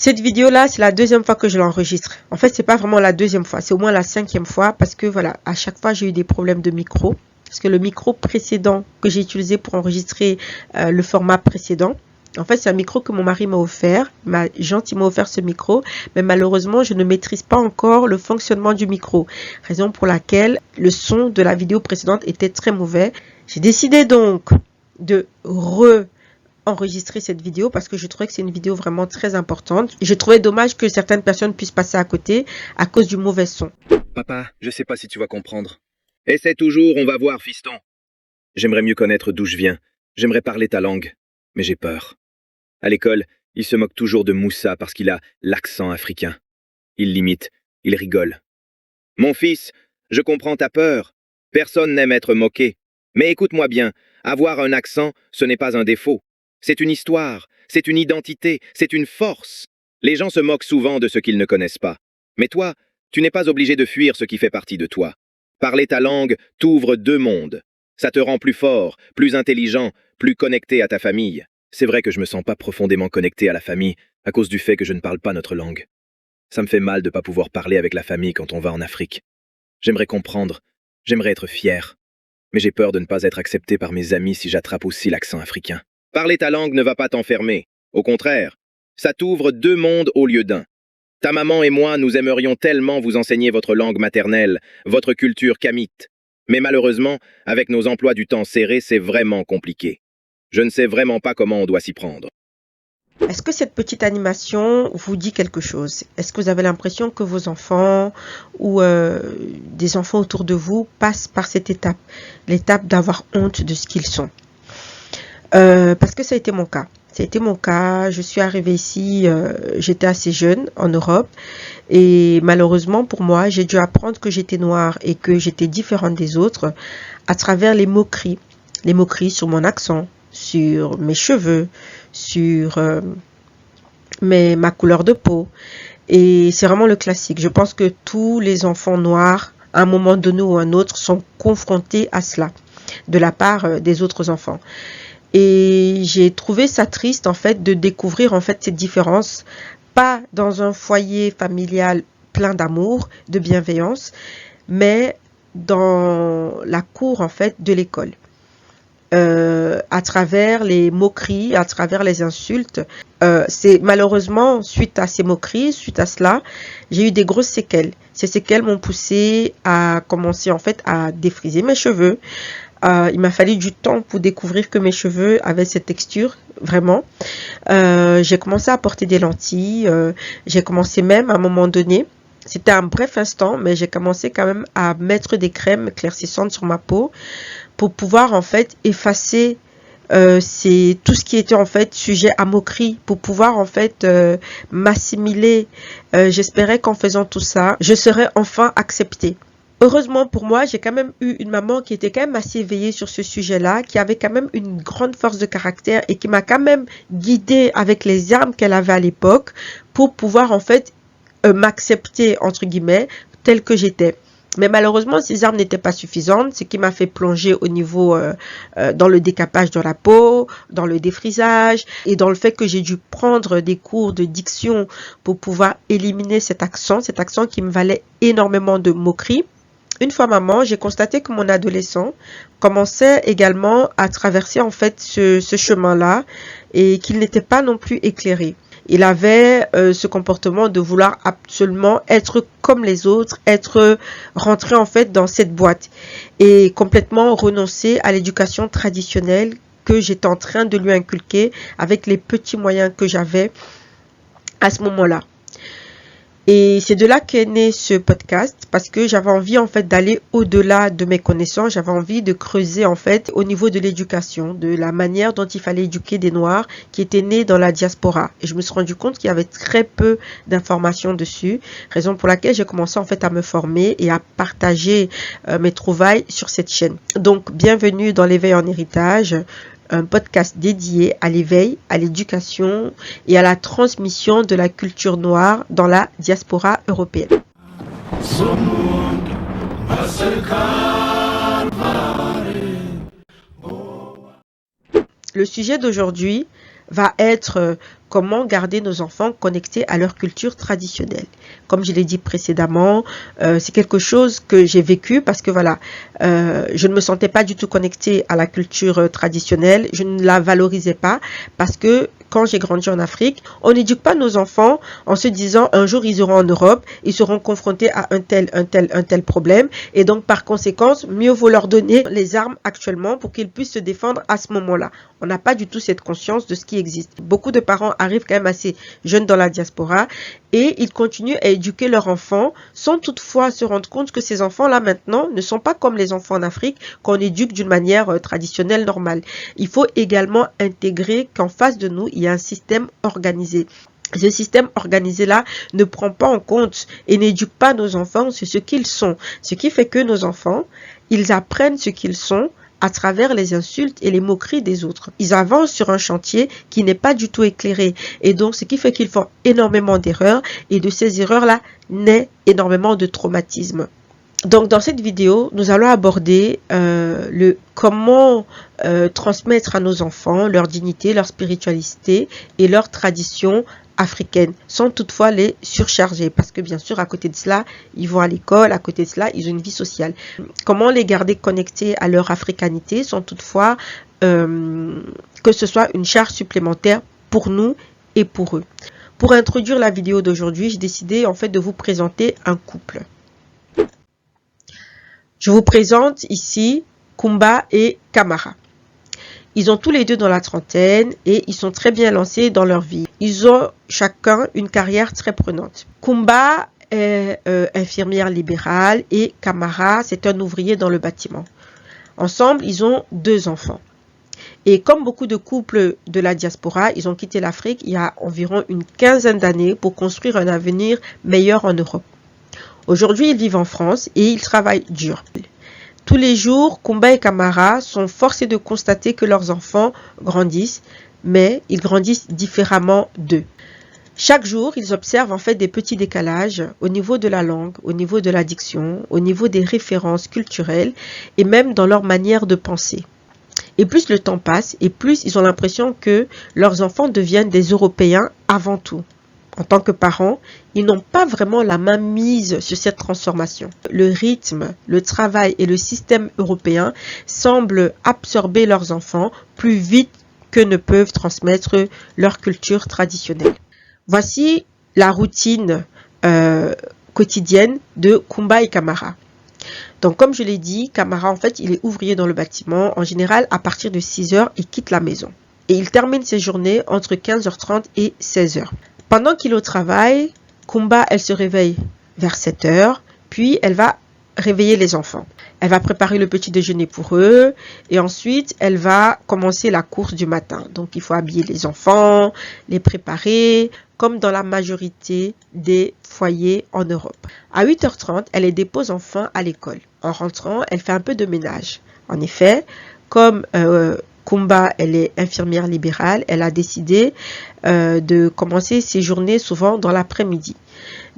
Cette vidéo-là, c'est la deuxième fois que je l'enregistre. En fait, c'est pas vraiment la deuxième fois, c'est au moins la 5e fois parce que voilà, à chaque fois, j'ai eu des problèmes de micro. Parce que le micro précédent que j'ai utilisé pour enregistrer le format précédent, en fait, c'est un micro que mon mari m'a offert. Il m'a gentiment offert ce micro, mais malheureusement, je ne maîtrise pas encore le fonctionnement du micro. Raison pour laquelle le son de la vidéo précédente était très mauvais. J'ai décidé donc de enregistrer cette vidéo parce que je trouvais que c'est une vidéo vraiment très importante. Je trouvais dommage que certaines personnes puissent passer à côté à cause du mauvais son. Papa, je sais pas si tu vas comprendre. Essaie toujours, on va voir, fiston. J'aimerais mieux connaître d'où je viens. J'aimerais parler ta langue. Mais j'ai peur. À l'école, il se moque toujours de Moussa parce qu'il a l'accent africain. Il l'imite, il rigole. Mon fils, je comprends ta peur. Personne n'aime être moqué. Mais écoute-moi bien, avoir un accent, ce n'est pas un défaut. C'est une histoire, c'est une identité, c'est une force. Les gens se moquent souvent de ce qu'ils ne connaissent pas. Mais toi, tu n'es pas obligé de fuir ce qui fait partie de toi. Parler ta langue t'ouvre 2 mondes. Ça te rend plus fort, plus intelligent, plus connecté à ta famille. C'est vrai que je me sens pas profondément connecté à la famille à cause du fait que je ne parle pas notre langue. Ça me fait mal de ne pas pouvoir parler avec la famille quand on va en Afrique. J'aimerais comprendre, j'aimerais être fier. Mais j'ai peur de ne pas être accepté par mes amis si j'attrape aussi l'accent africain. Parler ta langue ne va pas t'enfermer. Au contraire, ça t'ouvre 2 mondes au lieu d'un. Ta maman et moi, nous aimerions tellement vous enseigner votre langue maternelle, votre culture kamite. Mais malheureusement, avec nos emplois du temps serrés, c'est vraiment compliqué. Je ne sais vraiment pas comment on doit s'y prendre. Est-ce que cette petite animation vous dit quelque chose? Est-ce que vous avez l'impression que vos enfants ou des enfants autour de vous passent par cette étape, l'étape d'avoir honte de ce qu'ils sont? Parce que ça a été mon cas. Ça a été mon cas. Je suis arrivée ici, j'étais assez jeune en Europe et malheureusement pour moi, j'ai dû apprendre que j'étais noire et que j'étais différente des autres à travers les moqueries. Les moqueries sur mon accent, sur mes cheveux, sur ma couleur de peau. Et c'est vraiment le classique. Je pense que tous les enfants noirs, à un moment donné ou un autre, sont confrontés à cela de la part des autres enfants. Et j'ai trouvé ça triste en fait de découvrir en fait cette différence, pas dans un foyer familial plein d'amour, de bienveillance, mais dans la cour en fait de l'école. À travers les moqueries, à travers les insultes. C'est malheureusement, suite à ces moqueries, suite à cela, j'ai eu des grosses séquelles. Ces séquelles m'ont poussé à commencer en fait à défriser mes cheveux. Il m'a fallu du temps pour découvrir que mes cheveux avaient cette texture, vraiment. J'ai commencé à porter des lentilles. J'ai commencé même à un moment donné, c'était un bref instant, mais j'ai commencé quand même à mettre des crèmes éclaircissantes sur ma peau pour pouvoir en fait effacer c'est tout ce qui était en fait sujet à moquerie, pour pouvoir en fait m'assimiler. J'espérais qu'en faisant tout ça, je serais enfin acceptée. Heureusement pour moi, j'ai quand même eu une maman qui était quand même assez éveillée sur ce sujet-là, qui avait quand même une grande force de caractère et qui m'a quand même guidée avec les armes qu'elle avait à l'époque pour pouvoir en fait m'accepter entre guillemets telle que j'étais. Mais malheureusement, ces armes n'étaient pas suffisantes, ce qui m'a fait plonger au niveau dans le décapage de la peau, dans le défrisage et dans le fait que j'ai dû prendre des cours de diction pour pouvoir éliminer cet accent qui me valait énormément de moqueries. Une fois maman, j'ai constaté que mon adolescent commençait également à traverser en fait ce chemin-là et qu'il n'était pas non plus éclairé. Il avait ce comportement de vouloir absolument être comme les autres, être rentré en fait dans cette boîte et complètement renoncer à l'éducation traditionnelle que j'étais en train de lui inculquer avec les petits moyens que j'avais à ce moment-là. Et c'est de là qu'est né ce podcast parce que j'avais envie en fait d'aller au-delà de mes connaissances, j'avais envie de creuser en fait au niveau de l'éducation, de la manière dont il fallait éduquer des Noirs qui étaient nés dans la diaspora. Et je me suis rendu compte qu'il y avait très peu d'informations dessus, raison pour laquelle j'ai commencé en fait à me former et à partager mes trouvailles sur cette chaîne. Donc bienvenue dans l'éveil en héritage, un podcast dédié à l'éveil, à l'éducation et à la transmission de la culture noire dans la diaspora européenne. Le sujet d'aujourd'hui va être comment garder nos enfants connectés à leur culture traditionnelle. Comme je l'ai dit précédemment, c'est quelque chose que j'ai vécu parce que voilà, je ne me sentais pas du tout connectée à la culture traditionnelle, je ne la valorisais pas parce que quand j'ai grandi en Afrique, on n'éduque pas nos enfants en se disant un jour ils iront en Europe, ils seront confrontés à un tel problème et donc par conséquent, mieux vaut leur donner les armes actuellement pour qu'ils puissent se défendre à ce moment-là. On n'a pas du tout cette conscience de ce qui existe. Beaucoup de parents arrivent quand même assez jeunes dans la diaspora et ils continuent à éduquer leurs enfants sans toutefois se rendre compte que ces enfants-là maintenant ne sont pas comme les enfants en Afrique qu'on éduque d'une manière traditionnelle normale. Il faut également intégrer qu'en face de nous, il y a un système organisé. Ce système organisé-là ne prend pas en compte et n'éduque pas nos enfants sur ce qu'ils sont. Ce qui fait que nos enfants, ils apprennent ce qu'ils sont à travers les insultes et les moqueries des autres. Ils avancent sur un chantier qui n'est pas du tout éclairé. Et donc, ce qui fait qu'ils font énormément d'erreurs. Et de ces erreurs-là, naît énormément de traumatisme. Donc, dans cette vidéo, nous allons aborder comment transmettre à nos enfants leur dignité, leur spiritualité et leur tradition africaine, sans toutefois les surcharger, parce que bien sûr, à côté de cela, ils vont à l'école, à côté de cela, ils ont une vie sociale. Comment les garder connectés à leur africanité, sans toutefois que ce soit une charge supplémentaire pour nous et pour eux. Pour introduire la vidéo d'aujourd'hui, j'ai décidé en fait de vous présenter un couple. Je vous présente ici Kumba et Kamara. Ils ont tous les deux dans la trentaine et ils sont très bien lancés dans leur vie. Ils ont chacun une carrière très prenante. Kumba est infirmière libérale et Kamara, c'est un ouvrier dans le bâtiment. Ensemble, ils ont 2 enfants. Et comme beaucoup de couples de la diaspora, ils ont quitté l'Afrique il y a environ une quinzaine d'années pour construire un avenir meilleur en Europe. Aujourd'hui, ils vivent en France et ils travaillent dur. Tous les jours, Kumba et Kamara sont forcés de constater que leurs enfants grandissent, mais ils grandissent différemment d'eux. Chaque jour, ils observent en fait des petits décalages au niveau de la langue, au niveau de la diction, au niveau des références culturelles et même dans leur manière de penser. Et plus le temps passe, et plus ils ont l'impression que leurs enfants deviennent des Européens avant tout. En tant que parents, ils n'ont pas vraiment la main mise sur cette transformation. Le rythme, le travail et le système européen semblent absorber leurs enfants plus vite que ne peuvent transmettre leur culture traditionnelle. Voici la routine quotidienne de Kumba et Kamara. Donc, comme je l'ai dit, Kamara, en fait, il est ouvrier dans le bâtiment. En général, à partir de 6 heures, il quitte la maison. Et il termine ses journées entre 15h30 et 16h. Pendant qu'il est au travail, Kumba, elle se réveille vers 7 heures, puis elle va réveiller les enfants. Elle va préparer le petit déjeuner pour eux et ensuite, elle va commencer la course du matin. Donc, il faut habiller les enfants, les préparer, comme dans la majorité des foyers en Europe. À 8h30, elle les dépose enfin à l'école. En rentrant, elle fait un peu de ménage. En effet, comme Kumba, elle est infirmière libérale, elle a décidé de commencer ses journées souvent dans l'après-midi.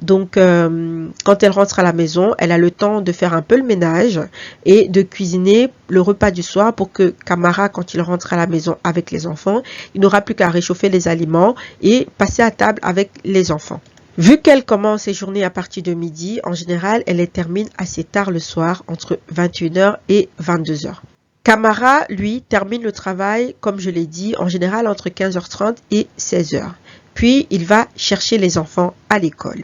Donc, quand elle rentre à la maison, elle a le temps de faire un peu le ménage et de cuisiner le repas du soir pour que Kamara, quand il rentre à la maison avec les enfants, il n'aura plus qu'à réchauffer les aliments et passer à table avec les enfants. Vu qu'elle commence ses journées à partir de midi, en général, elle les termine assez tard le soir, entre 21h et 22h. Kamara, lui, termine le travail, comme je l'ai dit, en général entre 15h30 et 16h. Puis, il va chercher les enfants à l'école.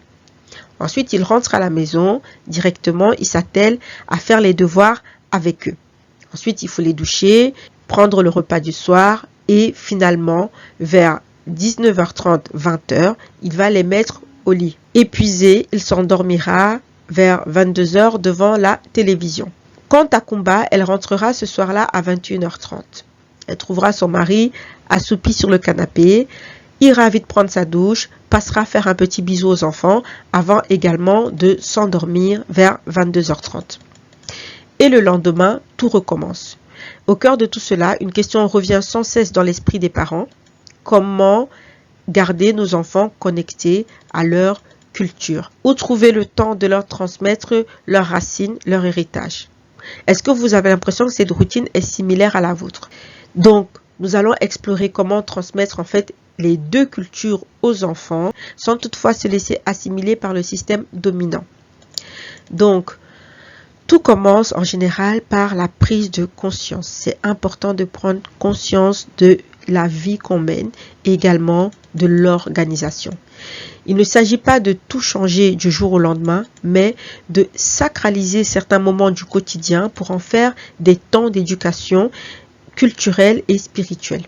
Ensuite, il rentre à la maison, directement, il s'attelle à faire les devoirs avec eux. Ensuite, il faut les doucher, prendre le repas du soir et finalement, vers 19h30, 20h, il va les mettre au lit. Épuisé, il s'endormira vers 22h devant la télévision. Quant à Kumba, elle rentrera ce soir-là à 21h30. Elle trouvera son mari assoupi sur le canapé, ira vite prendre sa douche, passera faire un petit bisou aux enfants avant également de s'endormir vers 22h30. Et le lendemain, tout recommence. Au cœur de tout cela, une question revient sans cesse dans l'esprit des parents. Comment garder nos enfants connectés à leur culture? Où trouver le temps de leur transmettre leurs racines, leur héritage? Est-ce que vous avez l'impression que cette routine est similaire à la vôtre? Donc, nous allons explorer comment transmettre en fait les deux cultures aux enfants sans toutefois se laisser assimiler par le système dominant. Donc, tout commence en général par la prise de conscience. C'est important de prendre conscience de la vie qu'on mène et également de l'organisation. Il ne s'agit pas de tout changer du jour au lendemain, mais de sacraliser certains moments du quotidien pour en faire des temps d'éducation culturelle et spirituelle.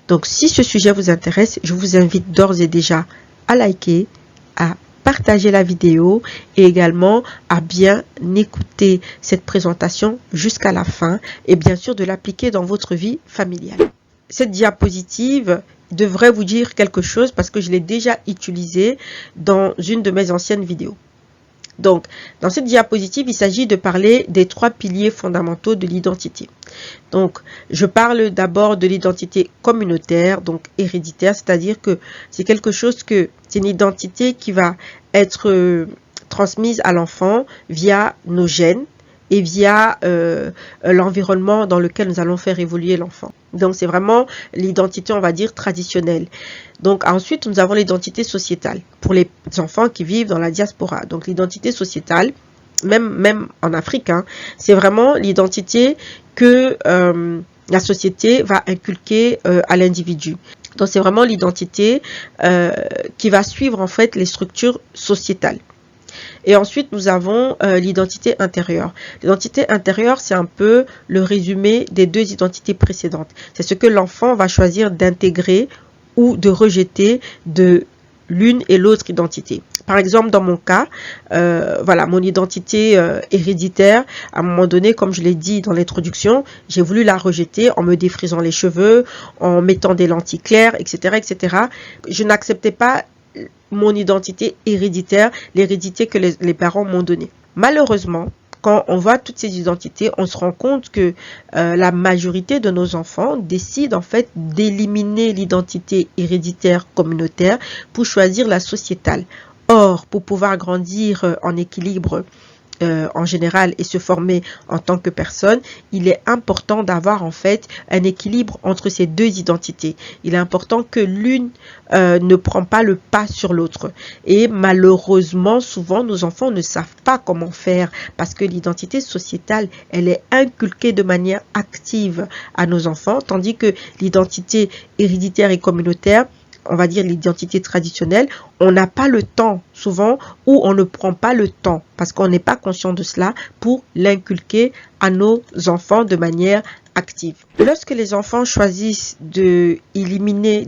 Donc, si ce sujet vous intéresse, je vous invite d'ores et déjà à liker, à partager la vidéo et également à bien écouter cette présentation jusqu'à la fin et bien sûr de l'appliquer dans votre vie familiale. Cette diapositive devrait vous dire quelque chose parce que je l'ai déjà utilisée dans une de mes anciennes vidéos. Donc, dans cette diapositive, il s'agit de parler des 3 piliers fondamentaux de l'identité. Donc, je parle d'abord de l'identité communautaire, donc héréditaire, c'est-à-dire que c'est quelque chose c'est une identité qui va être transmise à l'enfant via nos gènes et via l'environnement dans lequel nous allons faire évoluer l'enfant. Donc, c'est vraiment l'identité, on va dire, traditionnelle. Donc, ensuite, nous avons l'identité sociétale pour les enfants qui vivent dans la diaspora. Donc, l'identité sociétale, même en Afrique, c'est vraiment l'identité que la société va inculquer à l'individu. Donc, c'est vraiment l'identité qui va suivre, en fait, les structures sociétales. Et ensuite, nous avons l'identité intérieure. L'identité intérieure, c'est un peu le résumé des 2 identités précédentes. C'est ce que l'enfant va choisir d'intégrer ou de rejeter de l'une et l'autre identité. Par exemple, dans mon cas, voilà, mon identité héréditaire, à un moment donné, comme je l'ai dit dans l'introduction, j'ai voulu la rejeter en me défrisant les cheveux, en mettant des lentilles claires, etc., etc. Je n'acceptais pas mon identité héréditaire, l'hérédité que les parents m'ont donnée. Malheureusement, quand on voit toutes ces identités, on se rend compte que la majorité de nos enfants décident en fait d'éliminer l'identité héréditaire communautaire pour choisir la sociétale. Or, pour pouvoir grandir en équilibre en général et se former en tant que personne, il est important d'avoir en fait un équilibre entre ces 2 identités. Il est important que l'une ne prend pas le pas sur l'autre. Et malheureusement, souvent, nos enfants ne savent pas comment faire parce que l'identité sociétale, elle est inculquée de manière active à nos enfants, tandis que l'identité héréditaire et communautaire, on va dire l'identité traditionnelle, on n'a pas le temps souvent ou on ne prend pas le temps parce qu'on n'est pas conscient de cela pour l'inculquer à nos enfants de manière active. Lorsque les enfants choisissent d'éliminer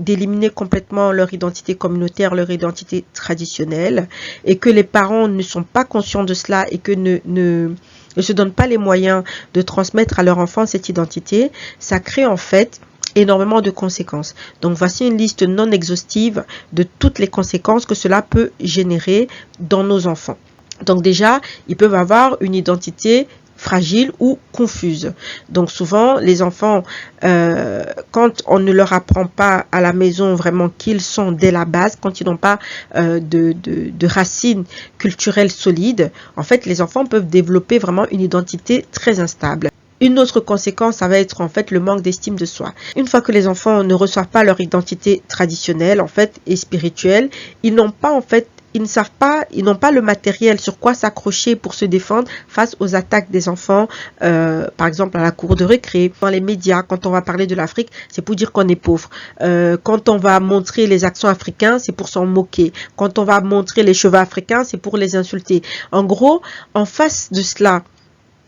complètement leur identité communautaire, leur identité traditionnelle et que les parents ne sont pas conscients de cela et que ne se donnent pas les moyens de transmettre à leur enfant cette identité, ça crée en fait énormément de conséquences. Donc voici une liste non exhaustive de toutes les conséquences que cela peut générer dans nos enfants. Donc déjà, ils peuvent avoir une identité fragile ou confuse. Donc souvent, les enfants, quand on ne leur apprend pas à la maison vraiment qu'ils sont dès la base, quand ils n'ont pas de racines culturelles solides, en fait, les enfants peuvent développer vraiment une identité très instable. Une autre conséquence, ça va être en fait le manque d'estime de soi. Une fois que les enfants ne reçoivent pas leur identité traditionnelle en fait et spirituelle, ils n'ont pas en fait ils n'ont pas le matériel sur quoi s'accrocher pour se défendre face aux attaques des enfants, par exemple à la cour de récré, dans les médias, quand on va parler de l'Afrique, c'est pour dire qu'on est pauvre. Quand on va montrer les accents africains, c'est pour s'en moquer. Quand on va montrer les cheveux africains, c'est pour les insulter. En gros, en face de cela,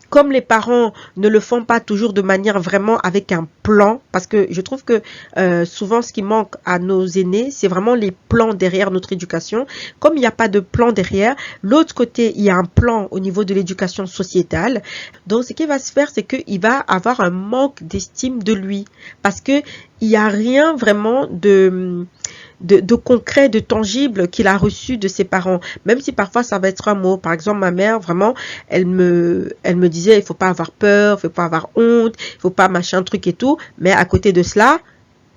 comme les parents ne le font pas toujours de manière vraiment avec un plan, parce que je trouve que souvent ce qui manque à nos aînés, c'est vraiment les plans derrière notre éducation. Comme il n'y a pas de plan derrière, l'autre côté, il y a un plan au niveau de l'éducation sociétale. Donc ce qui va se faire, c'est qu'il va avoir un manque d'estime de lui, parce que il n'y a rien vraiment de concret, de tangible qu'il a reçu de ses parents. Même si parfois ça va être un mot. Par exemple, ma mère, vraiment, elle me disait, il faut pas avoir peur, il faut pas avoir honte, il faut pas machin truc et tout. Mais à côté de cela,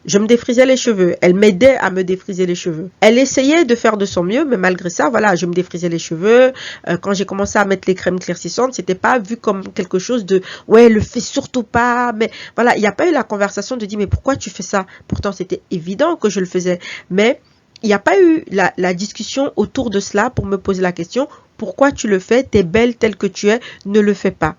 Je me défrisais les cheveux. Elle m'aidait à me défriser les cheveux. Elle essayait de faire de son mieux, mais malgré ça, voilà, je me défrisais les cheveux. Quand j'ai commencé à mettre les crèmes clairsissantes, c'était pas vu comme quelque chose de, ouais, le fais surtout pas. Mais voilà, il n'y a pas eu la conversation de dire, mais pourquoi tu fais ça? Pourtant, c'était évident que je le faisais. Mais il n'y a pas eu la discussion autour de cela pour me poser la question, pourquoi tu le fais? T'es belle telle que tu es, ne le fais pas.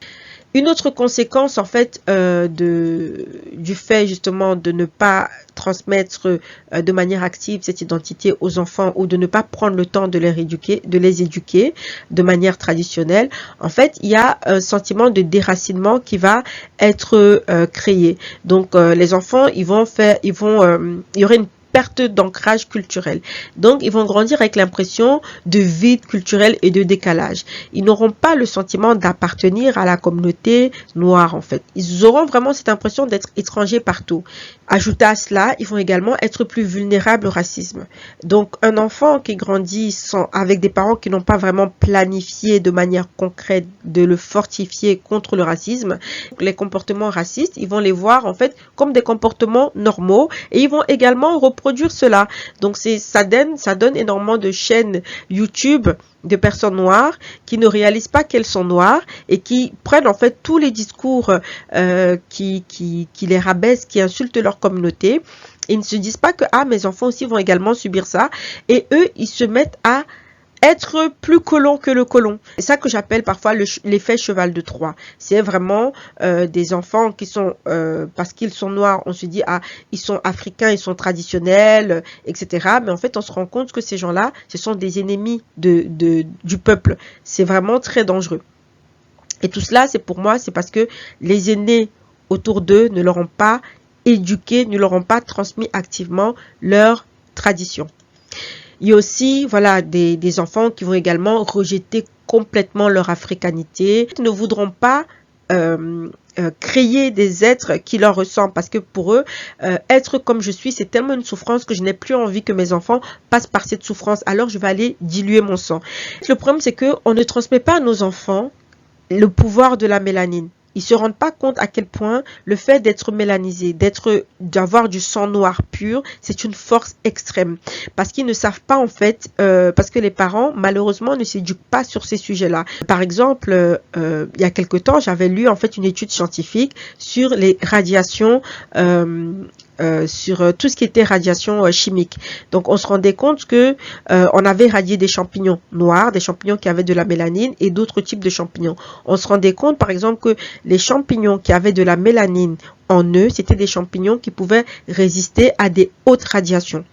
Une autre conséquence en fait du fait justement de ne pas transmettre de manière active cette identité aux enfants ou de ne pas prendre le temps de les éduquer de manière traditionnelle, en fait il y a un sentiment de déracinement qui va être créé. Donc les enfants il y aurait une perte d'ancrage culturel. Donc, ils vont grandir avec l'impression de vide culturel et de décalage. Ils n'auront pas le sentiment d'appartenir à la communauté noire, en fait. Ils auront vraiment cette impression d'être étrangers partout. Ajouté à cela, ils vont également être plus vulnérables au racisme. Donc, un enfant qui grandit avec des parents qui n'ont pas vraiment planifié de manière concrète de le fortifier contre le racisme, les comportements racistes, ils vont les voir, en fait, comme des comportements normaux et ils vont également reproduire cela. Donc ça donne énormément de chaînes YouTube de personnes noires qui ne réalisent pas qu'elles sont noires et qui prennent en fait tous les discours qui les rabaissent, qui insultent leur communauté. Ils ne se disent pas que mes enfants aussi vont également subir ça et eux ils se mettent à être plus colon que le colon. C'est ça que j'appelle parfois l'effet cheval de Troie. C'est vraiment des enfants qui sont, parce qu'ils sont noirs, on se dit, ils sont africains, ils sont traditionnels, etc. Mais en fait, on se rend compte que ces gens-là, ce sont des ennemis du peuple. C'est vraiment très dangereux. Et tout cela, pour moi, c'est parce que les aînés autour d'eux ne leur ont pas éduqué, ne leur ont pas transmis activement leur tradition. Il y a aussi voilà, des enfants qui vont également rejeter complètement leur africanité, qui ne voudront pas créer des êtres qui leur ressemblent parce que pour eux, être comme je suis, c'est tellement une souffrance que je n'ai plus envie que mes enfants passent par cette souffrance, alors je vais aller diluer mon sang. Le problème, c'est qu'on ne transmet pas à nos enfants le pouvoir de la mélanine. Ils se rendent pas compte à quel point le fait d'être mélanisé, d'avoir du sang noir pur, c'est une force extrême. Parce qu'ils ne savent pas en fait, parce que les parents malheureusement ne s'éduquent pas sur ces sujets-là. Par exemple, il y a quelque temps, j'avais lu en fait une étude scientifique sur les radiations. Sur tout ce qui était radiation chimique. Donc on se rendait compte que on avait radié des champignons noirs, des champignons qui avaient de la mélanine et d'autres types de champignons. On se rendait compte par exemple que les champignons qui avaient de la mélanine en eux, c'était des champignons qui pouvaient résister à des hautes radiations.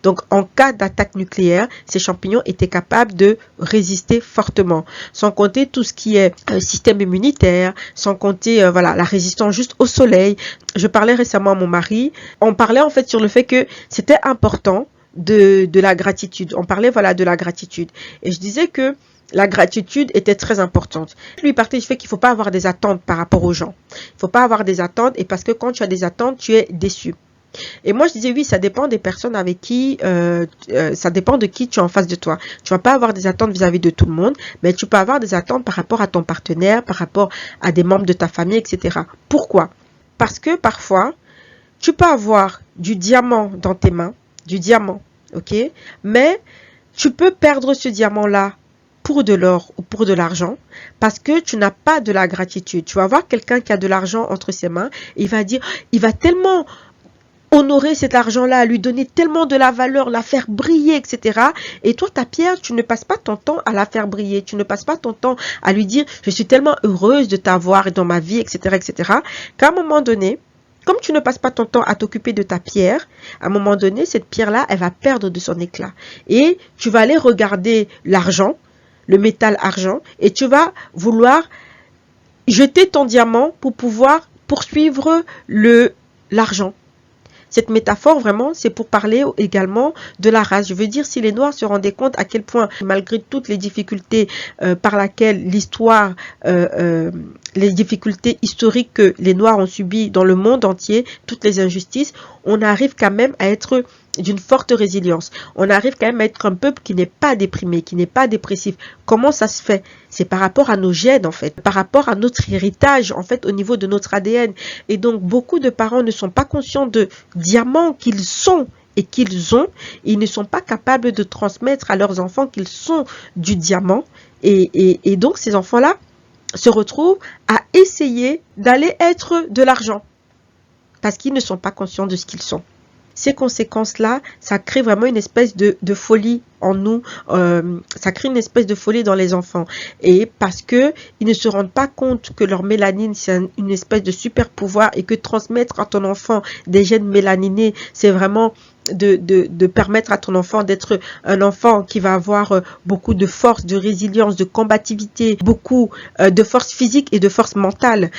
Donc, en cas d'attaque nucléaire, ces champignons étaient capables de résister fortement. Sans compter tout ce qui est système immunitaire, sans compter voilà, la résistance juste au soleil. Je parlais récemment à mon mari. On parlait en fait sur le fait que c'était important de la gratitude. On parlait voilà de la gratitude. Et je disais que la gratitude était très importante. Lui partait du fait qu'il ne faut pas avoir des attentes par rapport aux gens. Il ne faut pas avoir des attentes et parce que quand tu as des attentes, tu es déçu. Et moi, je disais, oui, ça dépend des personnes avec qui, ça dépend de qui tu es en face de toi. Tu vas pas avoir des attentes vis-à-vis de tout le monde, mais tu peux avoir des attentes par rapport à ton partenaire, par rapport à des membres de ta famille, etc. Pourquoi? Parce que parfois, tu peux avoir du diamant dans tes mains, du diamant, ok? Mais tu peux perdre ce diamant-là pour de l'or ou pour de l'argent parce que tu n'as pas de la gratitude. Tu vas voir quelqu'un qui a de l'argent entre ses mains et il va dire, il va tellement honorer cet argent-là, lui donner tellement de la valeur, la faire briller, etc. Et toi, ta pierre, tu ne passes pas ton temps à la faire briller. Tu ne passes pas ton temps à lui dire, je suis tellement heureuse de t'avoir dans ma vie, etc., etc. Qu'à un moment donné, comme tu ne passes pas ton temps à t'occuper de ta pierre, à un moment donné, cette pierre-là, elle va perdre de son éclat. Et tu vas aller regarder l'argent, le métal argent, et tu vas vouloir jeter ton diamant pour pouvoir poursuivre l'argent. Cette métaphore, vraiment, c'est pour parler également de la race. Je veux dire, si les Noirs se rendaient compte à quel point, malgré toutes les difficultés par lesquelles l'histoire, les difficultés historiques que les Noirs ont subies dans le monde entier, toutes les injustices, on arrive quand même à être d'une forte résilience. On arrive quand même à être un peuple qui n'est pas déprimé, qui n'est pas dépressif. Comment ça se fait? C'est par rapport à nos gènes, en fait, par rapport à notre héritage, en fait, au niveau de notre ADN. Et donc, beaucoup de parents ne sont pas conscients de diamants qu'ils sont et qu'ils ont. Ils ne sont pas capables de transmettre à leurs enfants qu'ils sont du diamant. Et donc, ces enfants-là se retrouvent à essayer d'aller être de l'argent parce qu'ils ne sont pas conscients de ce qu'ils sont. Ces conséquences-là, ça crée vraiment une espèce de folie en nous, ça crée une espèce de folie dans les enfants. Et parce que ils ne se rendent pas compte que leur mélanine, c'est une espèce de super pouvoir et que transmettre à ton enfant des gènes mélaninés, c'est vraiment de permettre à ton enfant d'être un enfant qui va avoir beaucoup de force, de résilience, de combativité, beaucoup de force physique et de force mentale.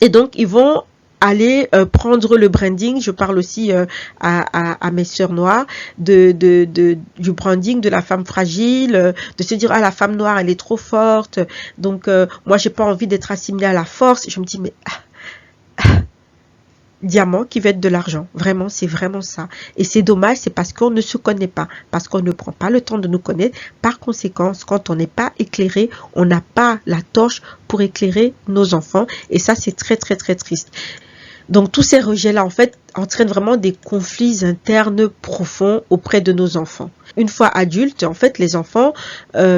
Et donc, ils vont aller prendre le branding. Je parle aussi à mes sœurs noires du branding de la femme fragile, de se dire ah la femme noire elle est trop forte, donc moi j'ai pas envie d'être assimilée à la force. Je me dis mais diamant qui veut être de l'argent, vraiment c'est vraiment ça. Et c'est dommage, c'est parce qu'on ne se connaît pas, parce qu'on ne prend pas le temps de nous connaître. Par conséquent, quand on n'est pas éclairé, on n'a pas la torche pour éclairer nos enfants, et ça c'est très très très triste. Donc tous ces rejets-là, en fait, entraînent vraiment des conflits internes profonds auprès de nos enfants. Une fois adultes, en fait, les enfants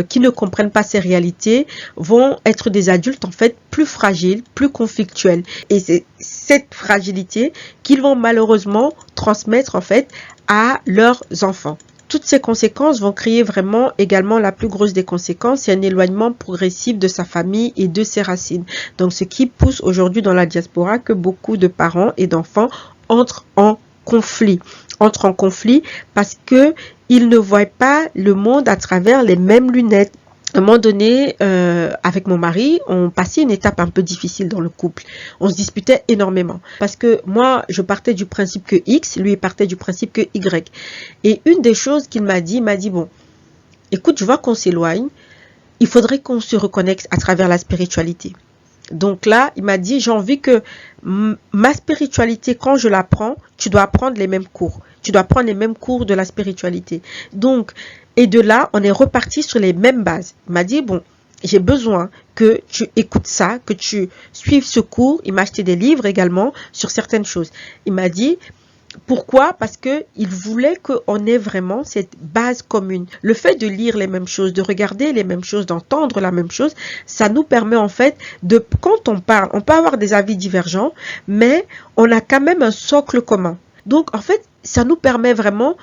qui ne comprennent pas ces réalités vont être des adultes, en fait, plus fragiles, plus conflictuels. Et c'est cette fragilité qu'ils vont malheureusement transmettre, en fait, à leurs enfants. Toutes ces conséquences vont créer vraiment également la plus grosse des conséquences, c'est un éloignement progressif de sa famille et de ses racines. Donc ce qui pousse aujourd'hui dans la diaspora que beaucoup de parents et d'enfants entrent en conflit. Entrent en conflit parce que ils ne voient pas le monde à travers les mêmes lunettes. À un moment donné, avec mon mari, on passait une étape un peu difficile dans le couple. On se disputait énormément. Parce que moi, je partais du principe que X, lui, il partait du principe que Y. Et une des choses qu'il m'a dit, bon, écoute, je vois qu'on s'éloigne, il faudrait qu'on se reconnecte à travers la spiritualité. Donc là, il m'a dit, j'ai envie que ma spiritualité, quand je la prends, tu dois apprendre les mêmes cours. Tu dois prendre les mêmes cours de la spiritualité. Donc, et de là, on est reparti sur les mêmes bases. Il m'a dit, bon, j'ai besoin que tu écoutes ça, que tu suives ce cours. Il m'a acheté des livres également sur certaines choses. Il m'a dit, pourquoi? Parce que il voulait qu'on ait vraiment cette base commune. Le fait de lire les mêmes choses, de regarder les mêmes choses, d'entendre la même chose, ça nous permet en fait de, quand on parle, on peut avoir des avis divergents, mais on a quand même un socle commun. Donc en fait, ça nous permet vraiment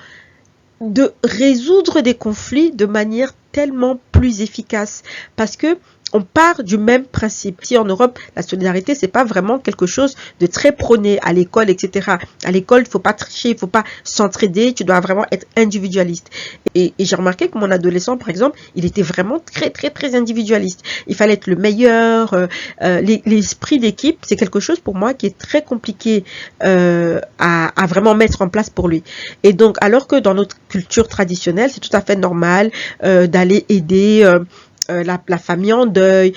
de résoudre des conflits de manière tellement plus efficace parce que on part du même principe. Si en Europe, la solidarité, c'est pas vraiment quelque chose de très prôné à l'école, etc. À l'école, il faut pas tricher, il faut pas s'entraider, tu dois vraiment être individualiste. Et j'ai remarqué que mon adolescent, par exemple, il était vraiment très, très, très individualiste. Il fallait être le meilleur. L'esprit d'équipe, c'est quelque chose pour moi qui est très compliqué à vraiment mettre en place pour lui. Et donc, alors que dans notre culture traditionnelle, c'est tout à fait normal d'aller aider la famille en deuil,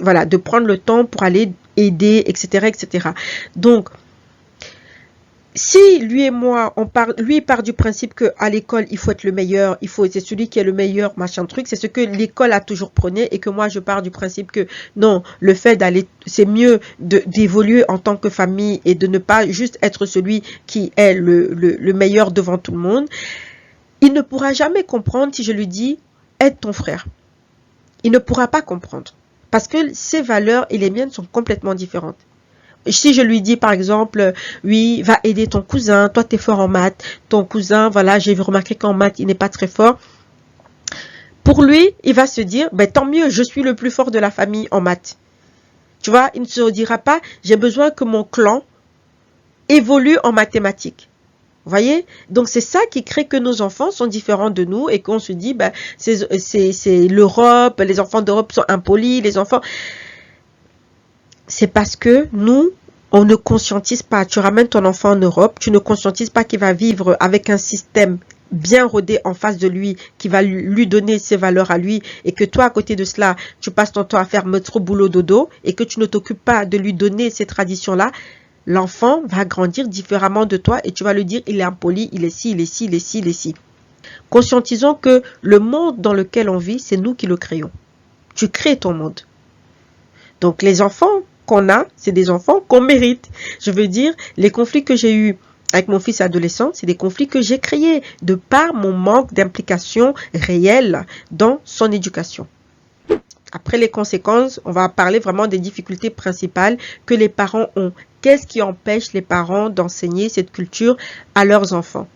voilà, de prendre le temps pour aller aider, etc., etc. Donc, si lui et moi, lui part du principe que à l'école il faut être le meilleur, c'est celui qui est le meilleur, machin truc, c'est ce que l'école a toujours prôné, et que moi je pars du principe que non, le fait d'aller, c'est mieux d'évoluer en tant que famille et de ne pas juste être celui qui est le meilleur devant tout le monde. Il ne pourra jamais comprendre si je lui dis aide ton frère. Il ne pourra pas comprendre parce que ses valeurs et les miennes sont complètement différentes. Si je lui dis par exemple, oui, va aider ton cousin, toi t'es fort en maths, ton cousin, voilà, j'ai remarqué qu'en maths il n'est pas très fort. Pour lui, il va se dire, ben tant mieux, je suis le plus fort de la famille en maths. Tu vois, il ne se dira pas, j'ai besoin que mon clan évolue en mathématiques. Vous voyez? Donc c'est ça qui crée que nos enfants sont différents de nous et qu'on se dit, ben, c'est l'Europe, les enfants d'Europe sont impolis, les enfants... C'est parce que nous, on ne conscientise pas. Tu ramènes ton enfant en Europe, tu ne conscientises pas qu'il va vivre avec un système bien rodé en face de lui, qui va lui donner ses valeurs à lui, et que toi, à côté de cela, tu passes ton temps à faire métro, boulot, dodo, et que tu ne t'occupes pas de lui donner ces traditions-là. l'enfant va grandir différemment de toi et tu vas lui dire il est impoli, il est ci, il est ci, il est ci, il est ci. Conscientisons que le monde dans lequel on vit, c'est nous qui le créons. Tu crées ton monde. Donc les enfants qu'on a, c'est des enfants qu'on mérite. Je veux dire, les conflits que j'ai eus avec mon fils adolescent, c'est des conflits que j'ai créés de par mon manque d'implication réelle dans son éducation. Après les conséquences, on va parler vraiment des difficultés principales que les parents ont. Qu'est-ce qui empêche les parents d'enseigner cette culture à leurs enfants?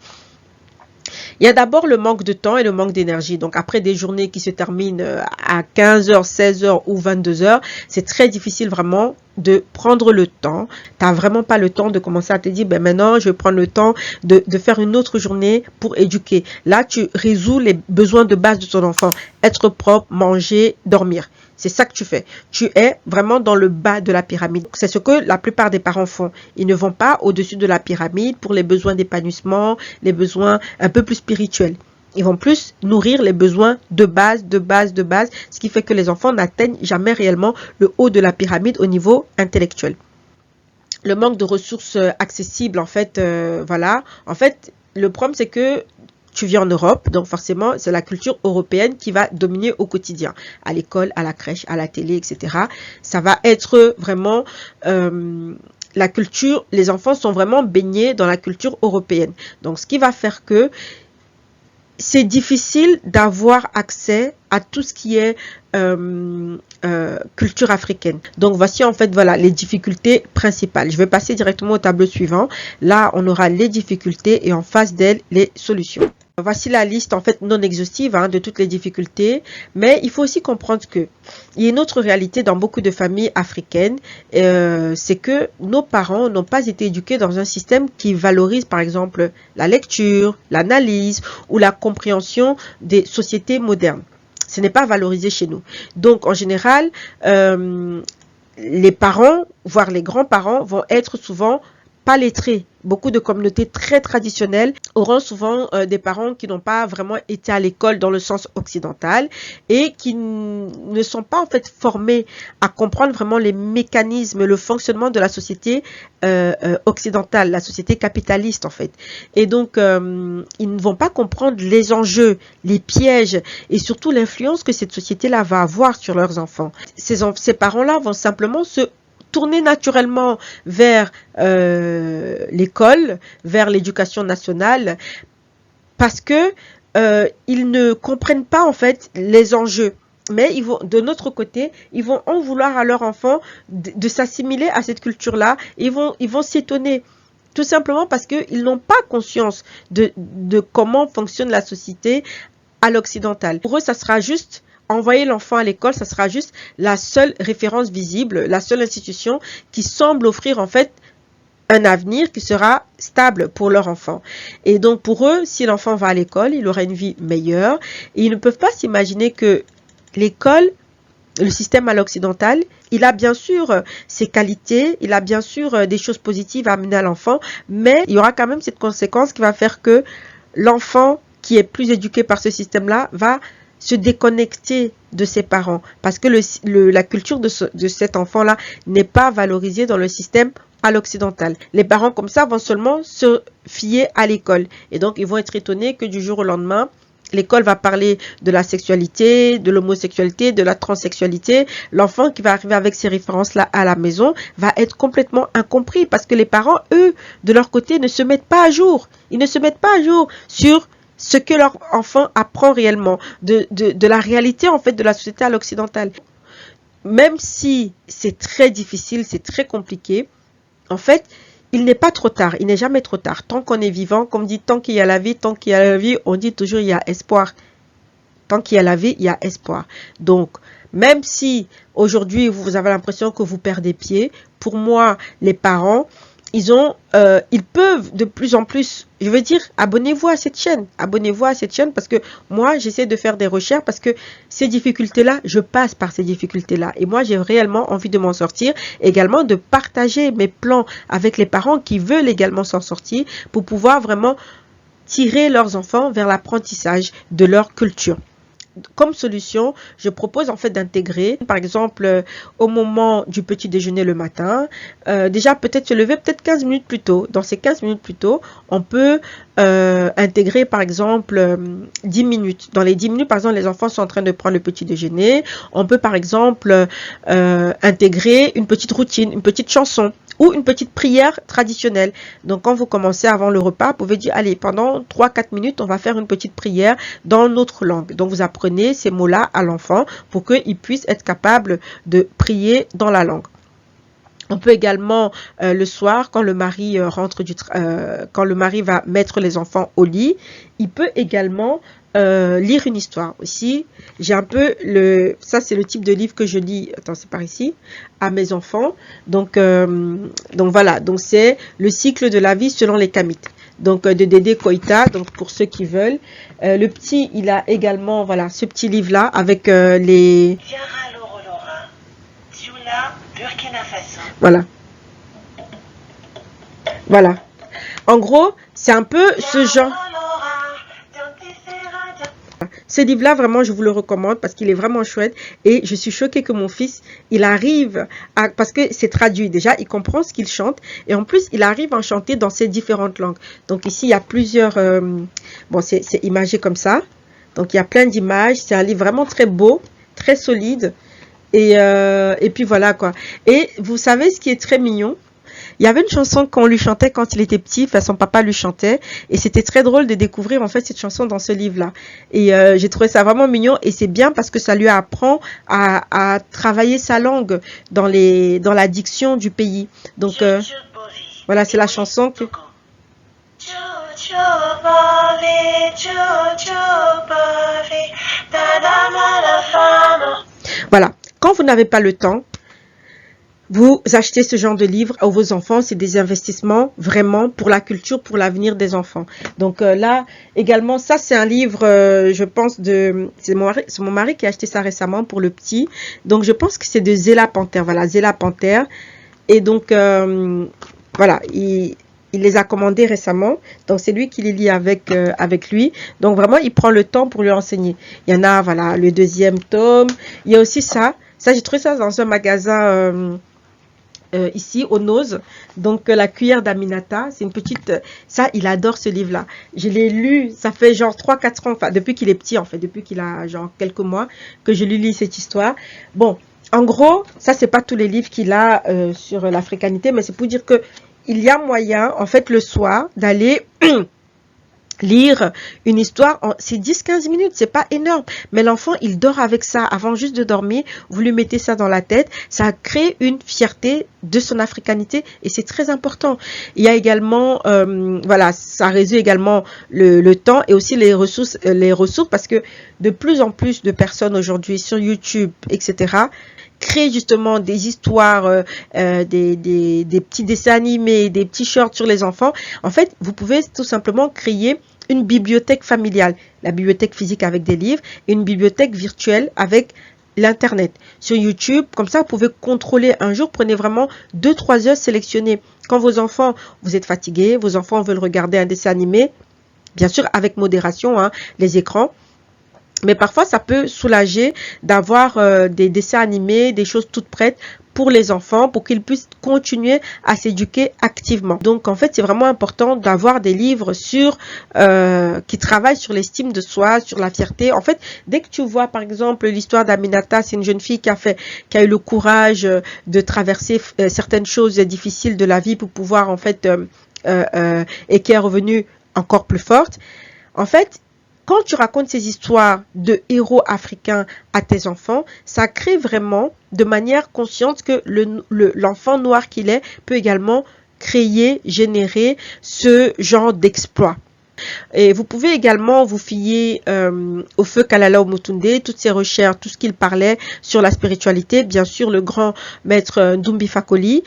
Il y a d'abord le manque de temps et le manque d'énergie. Donc après des journées qui se terminent à 15h, 16h ou 22h, c'est très difficile vraiment de prendre le temps. Tu n'as vraiment pas le temps de commencer à te dire, ben maintenant, je vais prendre le temps de faire une autre journée pour éduquer. Là, tu résous les besoins de base de ton enfant. Être propre, manger, dormir. C'est ça que tu fais. Tu es vraiment dans le bas de la pyramide. C'est ce que la plupart des parents font. Ils ne vont pas au-dessus de la pyramide pour les besoins d'épanouissement, les besoins un peu plus spirituels. Ils vont plus nourrir les besoins de base, ce qui fait que les enfants n'atteignent jamais réellement le haut de la pyramide au niveau intellectuel. Le manque de ressources accessibles, en fait, voilà. En fait, le problème, c'est que tu vis en Europe, donc forcément, c'est la culture européenne qui va dominer au quotidien, à l'école, à la crèche, à la télé, etc. Ça va être vraiment la culture, les enfants sont vraiment baignés dans la culture européenne. Donc, ce qui va faire que c'est difficile d'avoir accès à tout ce qui est culture africaine. Donc voici en fait voilà les difficultés principales. Je vais passer directement au tableau suivant. Là on aura les difficultés et en face d'elles les solutions. Voici la liste en fait non exhaustive de toutes les difficultés, mais il faut aussi comprendre que il y a une autre réalité dans beaucoup de familles africaines, c'est que nos parents n'ont pas été éduqués dans un système qui valorise par exemple la lecture, l'analyse ou la compréhension des sociétés modernes. Ce n'est pas valorisé chez nous. Donc en général, les parents, voire les grands-parents vont être souvent pas lettrés. Beaucoup de communautés très traditionnelles auront souvent des parents qui n'ont pas vraiment été à l'école dans le sens occidental et qui ne sont pas en fait formés à comprendre vraiment les mécanismes, le fonctionnement de la société occidentale, la société capitaliste en fait. Et donc, ils ne vont pas comprendre les enjeux, les pièges et surtout l'influence que cette société-là va avoir sur leurs enfants. Ces parents-là vont simplement se tourner naturellement vers l'école, vers l'éducation nationale, parce que ils ne comprennent pas en fait les enjeux. Mais ils vont, de notre côté, ils vont en vouloir à leur enfant de s'assimiler à cette culture-là. Ils vont s'étonner. Tout simplement parce qu'ils n'ont pas conscience de comment fonctionne la société à l'occidental. Pour eux, ça sera juste envoyer l'enfant à l'école, ça sera juste la seule référence visible, la seule institution qui semble offrir en fait un avenir qui sera stable pour leur enfant. Et donc pour eux, si l'enfant va à l'école, il aura une vie meilleure. Et ils ne peuvent pas s'imaginer que l'école, le système à l'occidental, il a bien sûr ses qualités, il a bien sûr des choses positives à amener à l'enfant, mais il y aura quand même cette conséquence qui va faire que l'enfant qui est plus éduqué par ce système-là va se déconnecter de ses parents parce que la culture de cet enfant-là n'est pas valorisée dans le système à l'occidental. Les parents comme ça vont seulement se fier à l'école et donc ils vont être étonnés que du jour au lendemain, l'école va parler de la sexualité, de l'homosexualité, de la transsexualité. L'enfant qui va arriver avec ces références-là à la maison va être complètement incompris parce que les parents, eux, de leur côté, ne se mettent pas à jour. Ils ne se mettent pas à jour sur ce que leur enfant apprend réellement, de la réalité en fait de la société à l'occidental. Même si c'est très difficile, c'est très compliqué, en fait, il n'est pas trop tard, il n'est jamais trop tard. Tant qu'on est vivant, comme dit, tant qu'il y a la vie, on dit toujours il y a espoir. Tant qu'il y a la vie, il y a espoir. Donc, même si aujourd'hui vous avez l'impression que vous perdez pied, pour moi, les parents, ils peuvent de plus en plus, je veux dire, abonnez-vous à cette chaîne parce que moi, j'essaie de faire des recherches parce que ces difficultés-là, je passe par ces difficultés-là et moi, j'ai réellement envie de m'en sortir, également de partager mes plans avec les parents qui veulent également s'en sortir pour pouvoir vraiment tirer leurs enfants vers l'apprentissage de leur culture. comme solution, je propose en fait d'intégrer, par exemple, au moment du petit déjeuner le matin, déjà peut-être se lever peut-être 15 minutes plus tôt. Dans ces 15 minutes plus tôt, on peut intégrer par exemple 10 minutes. Dans les 10 minutes, par exemple, les enfants sont en train de prendre le petit déjeuner. On peut par exemple intégrer une petite routine, une petite chanson ou une petite prière traditionnelle. Donc quand vous commencez avant le repas, vous pouvez dire, allez, pendant 3-4 minutes, on va faire une petite prière dans notre langue. Donc vous apprenez ces mots-là à l'enfant pour qu'il puisse être capable de prier dans la langue. On peut également le soir, quand le mari quand le mari va mettre les enfants au lit, il peut également lire une histoire aussi. J'ai un peu ça c'est le type de livre que je lis. Attends, c'est par ici, à mes enfants. Donc voilà. Donc c'est le cycle de la vie selon les Kamites. Donc de Dédé Koïta. Donc pour ceux qui veulent. Le petit, il a également voilà ce petit livre là avec les. Voilà. Voilà. En gros, c'est un peu ce genre. Ce livre-là, vraiment, je vous le recommande parce qu'il est vraiment chouette et je suis choquée que mon fils, il arrive à, parce que c'est traduit déjà, il comprend ce qu'il chante et en plus, il arrive à chanter dans ces différentes langues. Donc ici, il y a plusieurs, bon, c'est imagé comme ça. Donc il y a plein d'images, c'est un livre vraiment très beau, très solide. Et puis voilà quoi. Et vous savez ce qui est très mignon? Il y avait une chanson qu'on lui chantait quand il était petit, enfin son papa lui chantait, et c'était très drôle de découvrir en fait cette chanson dans ce livre-là. Et j'ai trouvé ça vraiment mignon, et c'est bien parce que ça lui apprend à travailler sa langue dans la diction du pays. Donc voilà, c'est la chanson que. Voilà. Quand vous n'avez pas le temps, vous achetez ce genre de livres à vos enfants. C'est des investissements vraiment pour la culture, pour l'avenir des enfants. Donc là, également, ça c'est un livre, je pense, c'est mon mari qui a acheté ça récemment pour le petit. Donc je pense que c'est de Zéla Panther. Voilà, Zéla Panther. Et donc, voilà, il les a commandés récemment. Donc c'est lui qui les lit avec lui. Donc vraiment, il prend le temps pour lui enseigner. Il y en a, voilà, le 2e tome. Il y a aussi ça. Ça, j'ai trouvé ça dans un magasin ici, au Nose. Donc, la cuillère d'Aminata. C'est une petite. Ça, il adore ce livre-là. Je l'ai lu, ça fait genre 3-4 ans. Enfin, depuis qu'il est petit, en fait. Depuis qu'il a genre quelques mois que je lui lis cette histoire. Bon, en gros, ça, c'est pas tous les livres qu'il a sur l'africanité, mais c'est pour dire que il y a moyen, en fait, le soir, d'aller lire une histoire, c'est 10-15 minutes, c'est pas énorme, mais l'enfant il dort avec ça. Avant juste de dormir, vous lui mettez ça dans la tête, ça crée une fierté de son africanité et c'est très important. Il y a également voilà, ça réduit également le temps et aussi les ressources parce que de plus en plus de personnes aujourd'hui sur YouTube, etc., créer justement des histoires, des petits dessins animés, des petits shorts sur les enfants. En fait, vous pouvez tout simplement créer une bibliothèque familiale, la bibliothèque physique avec des livres et une bibliothèque virtuelle avec l'internet. Sur YouTube, comme ça, vous pouvez contrôler un jour, prenez vraiment 2-3 heures sélectionnez. Quand vos enfants, vous êtes fatigués, vos enfants veulent regarder un dessin animé, bien sûr avec modération, hein, les écrans. Mais parfois, ça peut soulager d'avoir des dessins animés, des choses toutes prêtes pour les enfants, pour qu'ils puissent continuer à s'éduquer activement. Donc, en fait, c'est vraiment important d'avoir des livres qui travaillent sur l'estime de soi, sur la fierté. En fait, dès que tu vois, par exemple, l'histoire d'Aminata, c'est une jeune fille qui a eu le courage de traverser certaines choses difficiles de la vie pour pouvoir, en fait, et qui est revenue encore plus forte. En fait, quand tu racontes ces histoires de héros africains à tes enfants, ça crée vraiment de manière consciente que l'enfant noir qu'il est peut également créer, générer ce genre d'exploit. Et vous pouvez également vous fier au feu Kalala Omotunde, toutes ses recherches, tout ce qu'il parlait sur la spiritualité, bien sûr le grand maître Ndumbi Fakoli,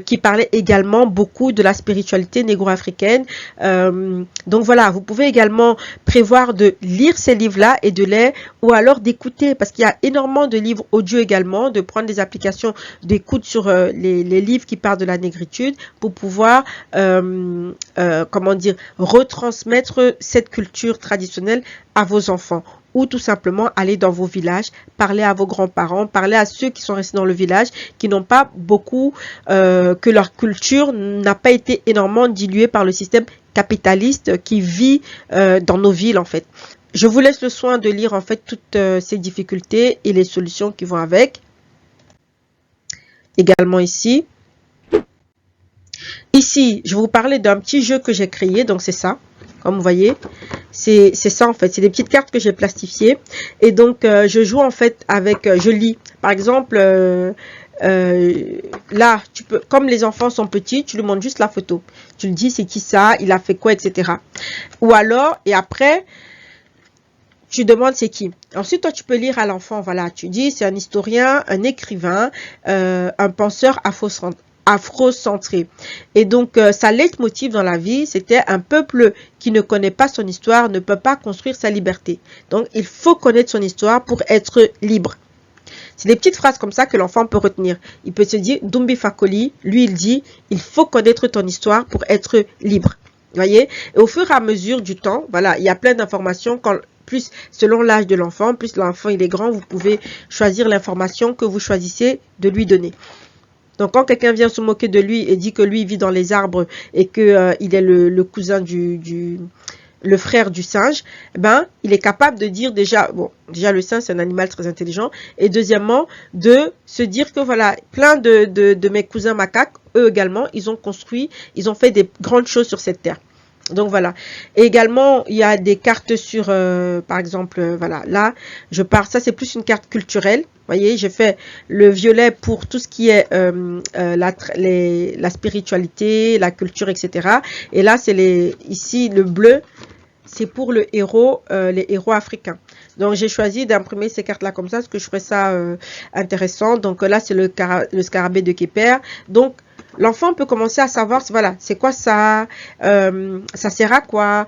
qui parlait également beaucoup de la spiritualité négro-africaine. Donc voilà, vous pouvez également prévoir de lire ces livres-là et de les, ou alors d'écouter, parce qu'il y a énormément de livres audio également, de prendre des applications d'écoute sur les livres qui parlent de la négritude pour pouvoir, comment dire, retransmettre transmettre cette culture traditionnelle à vos enfants, ou tout simplement aller dans vos villages, parler à vos grands-parents, parler à ceux qui sont restés dans le village, qui n'ont pas beaucoup, que leur culture n'a pas été énormément diluée par le système capitaliste qui vit dans nos villes en fait. Je vous laisse le soin de lire en fait toutes ces difficultés et les solutions qui vont avec. Également ici. Ici, je vais vous parler d'un petit jeu que j'ai créé, donc c'est ça. Comme vous voyez, c'est ça en fait, c'est des petites cartes que j'ai plastifiées. Et donc, je joue en fait avec, je lis. Par exemple, là, tu peux, comme les enfants sont petits, tu lui montres juste la photo. Tu lui dis c'est qui ça, il a fait quoi, etc. Ou alors, et après, tu demandes c'est qui. Ensuite, toi, tu peux lire à l'enfant, voilà, tu dis c'est un historien, un écrivain, un penseur afrocentré. Et donc, sa leitmotiv dans la vie, c'était un peuple qui ne connaît pas son histoire ne peut pas construire sa liberté. Donc, il faut connaître son histoire pour être libre. C'est des petites phrases comme ça que l'enfant peut retenir. Il peut se dire, Dumbi Fakoli, lui, il dit, il faut connaître ton histoire pour être libre. Vous voyez? Et au fur et à mesure du temps, voilà, il y a plein d'informations. Plus selon l'âge de l'enfant, plus l'enfant il est grand, vous pouvez choisir l'information que vous choisissez de lui donner. Donc, quand quelqu'un vient se moquer de lui et dit que lui, il vit dans les arbres et que il est le cousin le frère du singe, ben, il est capable de dire déjà, bon, déjà le singe, c'est un animal très intelligent. Et deuxièmement, de se dire que voilà, plein de mes cousins macaques, eux également, ils ont fait des grandes choses sur cette terre. Donc voilà. Et également, il y a des cartes sur, par exemple, voilà, là, je pars, ça c'est plus une carte culturelle. Vous voyez, j'ai fait le violet pour tout ce qui est la spiritualité, la culture, etc. Et là, c'est ici, le bleu, c'est pour les héros africains. Donc, j'ai choisi d'imprimer ces cartes-là comme ça, parce que je trouvais ça intéressant. Donc là, c'est le scarabée de Képer. Donc, l'enfant peut commencer à savoir, voilà, c'est quoi ça, ça sert à quoi.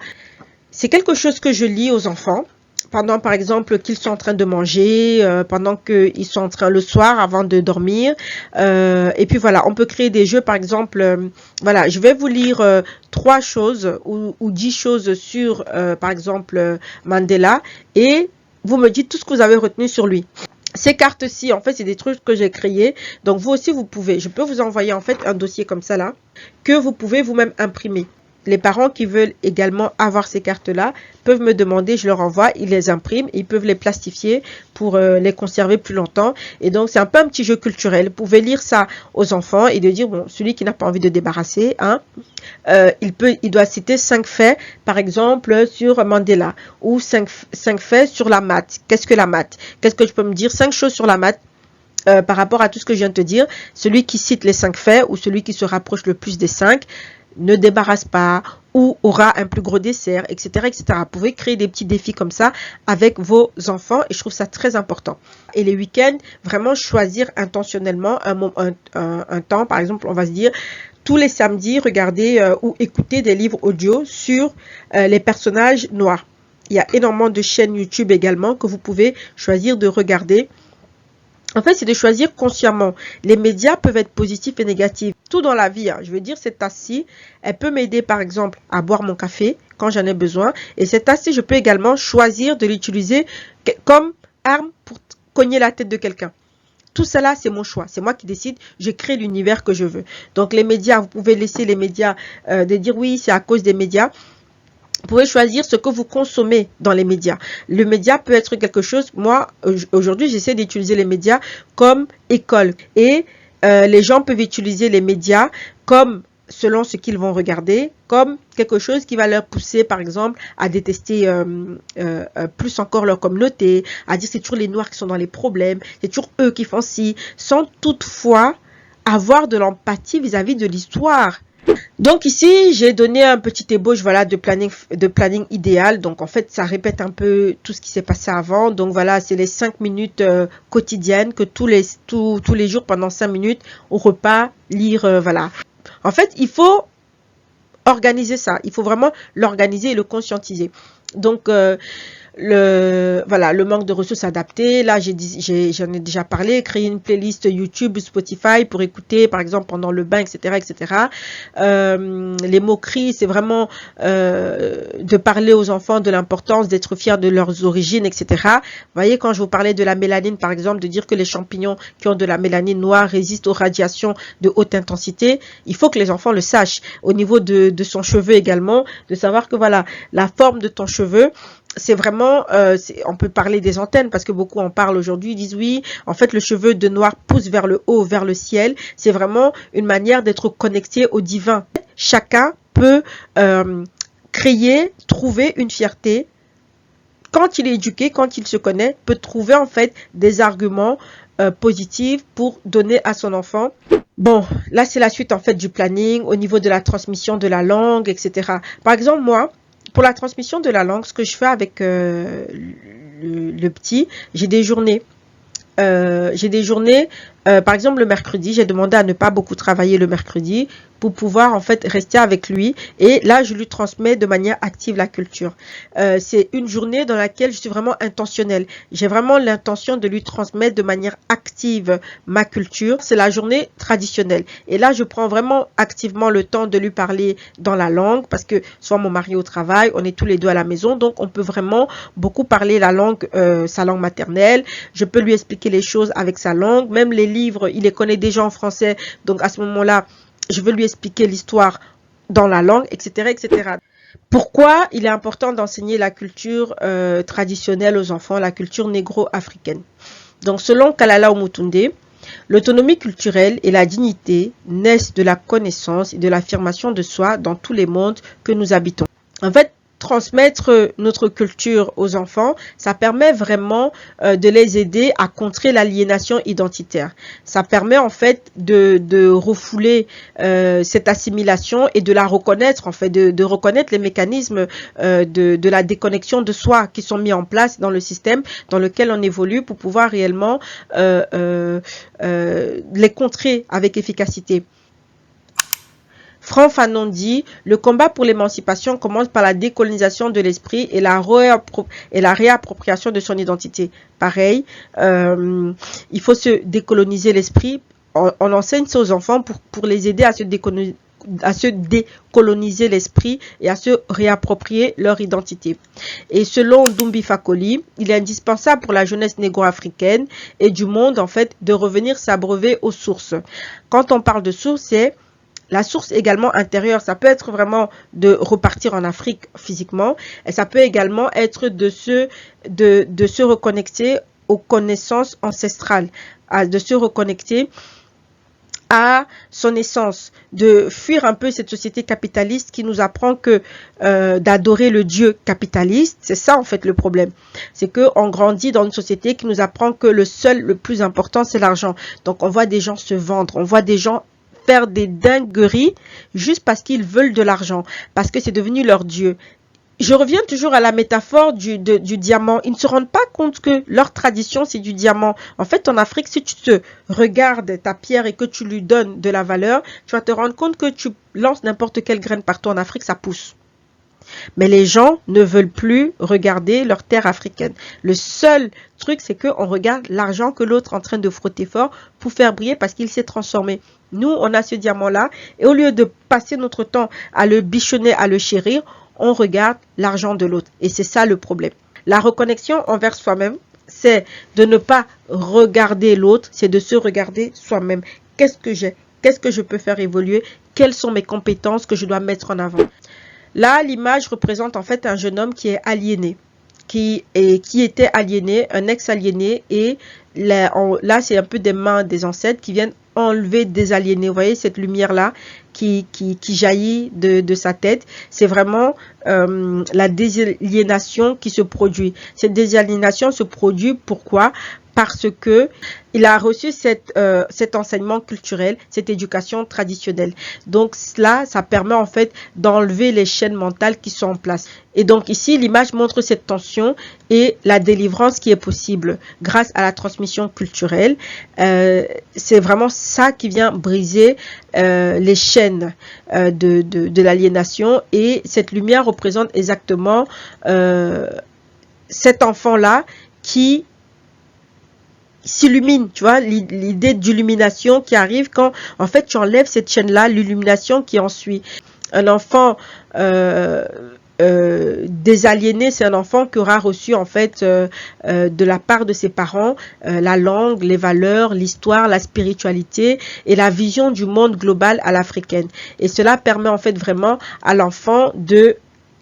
C'est quelque chose que je lis aux enfants pendant, par exemple, qu'ils sont en train de manger, pendant qu'ils sont en train le soir avant de dormir. Et puis voilà, on peut créer des jeux, par exemple, voilà, je vais vous lire 3 choses ou 10 choses sur, par exemple, Mandela, et vous me dites tout ce que vous avez retenu sur lui. Ces cartes-ci, en fait, c'est des trucs que j'ai créés. Donc, vous aussi, je peux vous envoyer, en fait, un dossier comme ça, là, que vous pouvez vous-même imprimer. Les parents qui veulent également avoir ces cartes-là peuvent me demander, je leur envoie, ils les impriment, ils peuvent les plastifier pour les conserver plus longtemps. Et donc, c'est un peu un petit jeu culturel. Vous pouvez lire ça aux enfants et de dire, bon, celui qui n'a pas envie de débarrasser, hein, il doit citer 5 faits, par exemple, sur Mandela, ou 5 faits sur la maths. Qu'est-ce que la maths? Qu'est-ce que je peux me dire? 5 choses sur la maths. Par rapport à tout ce que je viens de te dire, celui qui cite les 5 faits ou celui qui se rapproche le plus des 5 ne débarrasse pas ou aura un plus gros dessert, etc., etc. Vous pouvez créer des petits défis comme ça avec vos enfants et je trouve ça très important. Et les week-ends, vraiment choisir intentionnellement un temps. Par exemple, on va se dire tous les samedis, regarder ou écouter des livres audio sur les personnages noirs. Il y a énormément de chaînes YouTube également que vous pouvez choisir de regarder. En fait, c'est de choisir consciemment. Les médias peuvent être positifs et négatifs. Tout dans la vie, hein. Je veux dire, cette tasse-ci, elle peut m'aider, par exemple, à boire mon café quand j'en ai besoin. Et cette tasse-ci, je peux également choisir de l'utiliser comme arme pour cogner la tête de quelqu'un. Tout cela, c'est mon choix. C'est moi qui décide. Je crée l'univers que je veux. Donc, les médias, vous pouvez laisser les médias de dire oui, c'est à cause des médias. Vous pouvez choisir ce que vous consommez dans les médias. Le média peut être quelque chose, moi, aujourd'hui, j'essaie d'utiliser les médias comme école. Et les gens peuvent utiliser les médias comme, selon ce qu'ils vont regarder, comme quelque chose qui va leur pousser, par exemple, à détester plus encore leur communauté, à dire c'est toujours les Noirs qui sont dans les problèmes, c'est toujours eux qui font ci, sans toutefois avoir de l'empathie vis-à-vis de l'histoire. Donc ici, j'ai donné un petit ébauche voilà, de planning idéal. Donc en fait, ça répète un peu tout ce qui s'est passé avant. Donc voilà, c'est les 5 minutes quotidiennes que tous les jours, pendant 5 minutes, au repas, lire, voilà. En fait, il faut organiser ça. Il faut vraiment l'organiser et le conscientiser. Donc, voilà, le manque de ressources adaptées. Là, j'en ai déjà parlé. Créer une playlist YouTube ou Spotify pour écouter, par exemple, pendant le bain, etc., etc. Les moqueries, c'est vraiment de parler aux enfants de l'importance d'être fiers de leurs origines, etc. Vous voyez, quand je vous parlais de la mélanine, par exemple, de dire que les champignons qui ont de la mélanine noire résistent aux radiations de haute intensité, il faut que les enfants le sachent. Au niveau de son cheveu également, de savoir que voilà, la forme de ton cheveu, c'est vraiment, on peut parler des antennes parce que beaucoup en parlent aujourd'hui, ils disent oui, en fait le cheveu de noir pousse vers le haut, vers le ciel, c'est vraiment une manière d'être connecté au divin. Chacun peut créer, trouver une fierté. Quand il est éduqué, quand il se connaît, peut trouver en fait des arguments positifs pour donner à son enfant. Bon, là c'est la suite en fait du planning au niveau de la transmission de la langue, etc. Par exemple, moi, pour la transmission de la langue, ce que je fais avec le petit, j'ai des journées. Par exemple le mercredi, j'ai demandé à ne pas beaucoup travailler le mercredi pour pouvoir en fait rester avec lui, et là je lui transmets de manière active la culture. C'est une journée dans laquelle je suis vraiment intentionnelle. J'ai vraiment l'intention de lui transmettre de manière active ma culture. C'est la journée traditionnelle et là je prends vraiment activement le temps de lui parler dans la langue parce que soit mon mari au travail, on est tous les deux à la maison, donc on peut vraiment beaucoup parler la langue, sa langue maternelle. Je peux lui expliquer les choses avec sa langue, même les livres, il les connaît déjà en français, donc à ce moment-là, je veux lui expliquer l'histoire dans la langue, etc., etc. Pourquoi il est important d'enseigner la culture traditionnelle aux enfants, la culture négro-africaine? Donc, selon Kalala Omutunde, l'autonomie culturelle et la dignité naissent de la connaissance et de l'affirmation de soi dans tous les mondes que nous habitons. En fait, transmettre notre culture aux enfants, ça permet vraiment de les aider à contrer l'aliénation identitaire. Ça permet en fait de refouler cette assimilation et de la reconnaître, en fait, de reconnaître les mécanismes de la déconnexion de soi qui sont mis en place dans le système dans lequel on évolue pour pouvoir réellement les contrer avec efficacité. Franck Fanon dit, le combat pour l'émancipation commence par la décolonisation de l'esprit et la réappropriation de son identité. Pareil, il faut se décoloniser l'esprit. On enseigne ça aux enfants pour les aider à se décoloniser l'esprit et à se réapproprier leur identité. Et selon Dumbi Fakoli, il est indispensable pour la jeunesse négro-africaine et du monde, en fait, de revenir s'abreuver aux sources. Quand on parle de sources, c'est la source également intérieure. Ça peut être vraiment de repartir en Afrique physiquement et ça peut également être de se reconnecter aux connaissances ancestrales, de se reconnecter à son essence, de fuir un peu cette société capitaliste qui nous apprend que d'adorer le Dieu capitaliste. C'est ça en fait le problème. C'est qu'on grandit dans une société qui nous apprend que le plus important, c'est l'argent. Donc on voit des gens se vendre, on voit des gens faire des dingueries juste parce qu'ils veulent de l'argent, parce que c'est devenu leur Dieu. Je reviens toujours à la métaphore du diamant. Ils ne se rendent pas compte que leur tradition, c'est du diamant. En fait, en Afrique, si tu te regardes ta pierre et que tu lui donnes de la valeur, tu vas te rendre compte que tu lances n'importe quelle graine partout en Afrique, ça pousse. Mais les gens ne veulent plus regarder leur terre africaine. Le seul truc, c'est qu'on regarde l'argent que l'autre est en train de frotter fort pour faire briller parce qu'il s'est transformé. Nous, on a ce diamant-là et au lieu de passer notre temps à le bichonner, à le chérir, on regarde l'argent de l'autre. Et c'est ça le problème. La reconnexion envers soi-même, c'est de ne pas regarder l'autre, c'est de se regarder soi-même. Qu'est-ce que j'ai? Qu'est-ce que je peux faire évoluer? Quelles sont mes compétences que je dois mettre en avant? Là, l'image représente en fait un jeune homme qui est aliéné, qui était aliéné, un ex-aliéné, et là c'est un peu des mains des ancêtres qui viennent enlever des aliénés. Vous voyez cette lumière-là qui jaillit de sa tête. C'est vraiment la désaliénation qui se produit. Cette désaliénation se produit pourquoi? Parce que il a reçu cet enseignement culturel, cette éducation traditionnelle. Donc cela, ça permet en fait d'enlever les chaînes mentales qui sont en place. Et donc ici, l'image montre cette tension et la délivrance qui est possible grâce à la transmission culturelle. C'est vraiment ça qui vient briser les chaînes de l'aliénation, et cette lumière représente exactement cet enfant-là qui s'illumine, tu vois, l'idée d'illumination qui arrive quand, en fait, tu enlèves cette chaîne-là, l'illumination qui en suit. Un enfant désaliéné, c'est un enfant qui aura reçu, en fait, de la part de ses parents, la langue, les valeurs, l'histoire, la spiritualité et la vision du monde global à l'africaine. Et cela permet, en fait, vraiment à l'enfant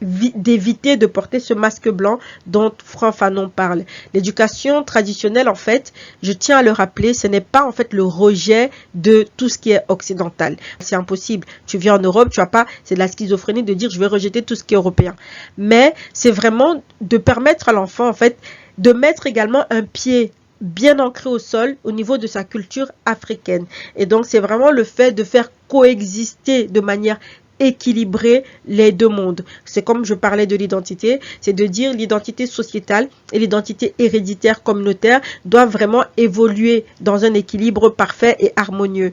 d'éviter de porter ce masque blanc dont Frantz Fanon parle. L'éducation traditionnelle, en fait, je tiens à le rappeler, ce n'est pas en fait le rejet de tout ce qui est occidental. C'est impossible. Tu viens en Europe, tu vas pas, c'est de la schizophrénie de dire je vais rejeter tout ce qui est européen. Mais c'est vraiment de permettre à l'enfant, en fait, de mettre également un pied bien ancré au sol au niveau de sa culture africaine. Et donc, c'est vraiment le fait de faire coexister de manière équilibrer les deux mondes. C'est comme je parlais de l'identité, c'est de dire l'identité sociétale et l'identité héréditaire communautaire doivent vraiment évoluer dans un équilibre parfait et harmonieux.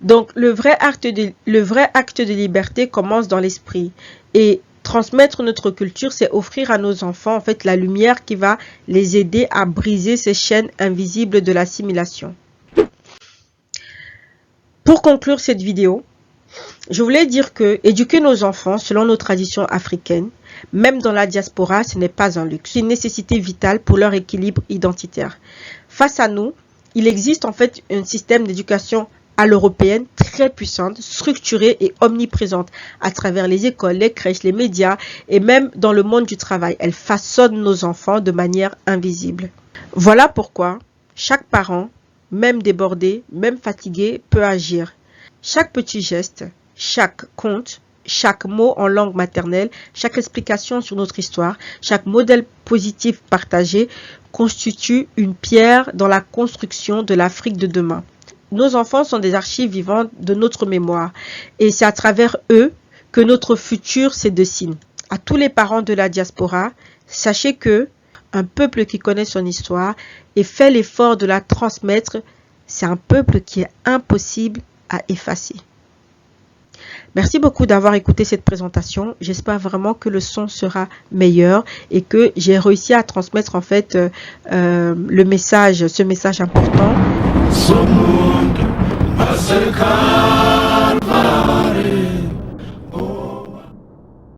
Donc le vrai acte de liberté commence dans l'esprit, et transmettre notre culture, c'est offrir à nos enfants en fait la lumière qui va les aider à briser ces chaînes invisibles de l'assimilation. Pour conclure cette vidéo, je voulais dire que éduquer nos enfants selon nos traditions africaines, même dans la diaspora, ce n'est pas un luxe. C'est une nécessité vitale pour leur équilibre identitaire. Face à nous, il existe en fait un système d'éducation à l'européenne très puissante, structurée et omniprésente à travers les écoles, les crèches, les médias et même dans le monde du travail. Elle façonne nos enfants de manière invisible. Voilà pourquoi chaque parent, même débordé, même fatigué, peut agir. Chaque petit geste, chaque conte, chaque mot en langue maternelle, chaque explication sur notre histoire, chaque modèle positif partagé constitue une pierre dans la construction de l'Afrique de demain. Nos enfants sont des archives vivantes de notre mémoire et c'est à travers eux que notre futur se dessine. À tous les parents de la diaspora, sachez que un peuple qui connaît son histoire et fait l'effort de la transmettre, c'est un peuple qui est impossible à effacer. Merci beaucoup d'avoir écouté cette présentation. J'espère vraiment que le son sera meilleur et que j'ai réussi à transmettre en fait ce message important.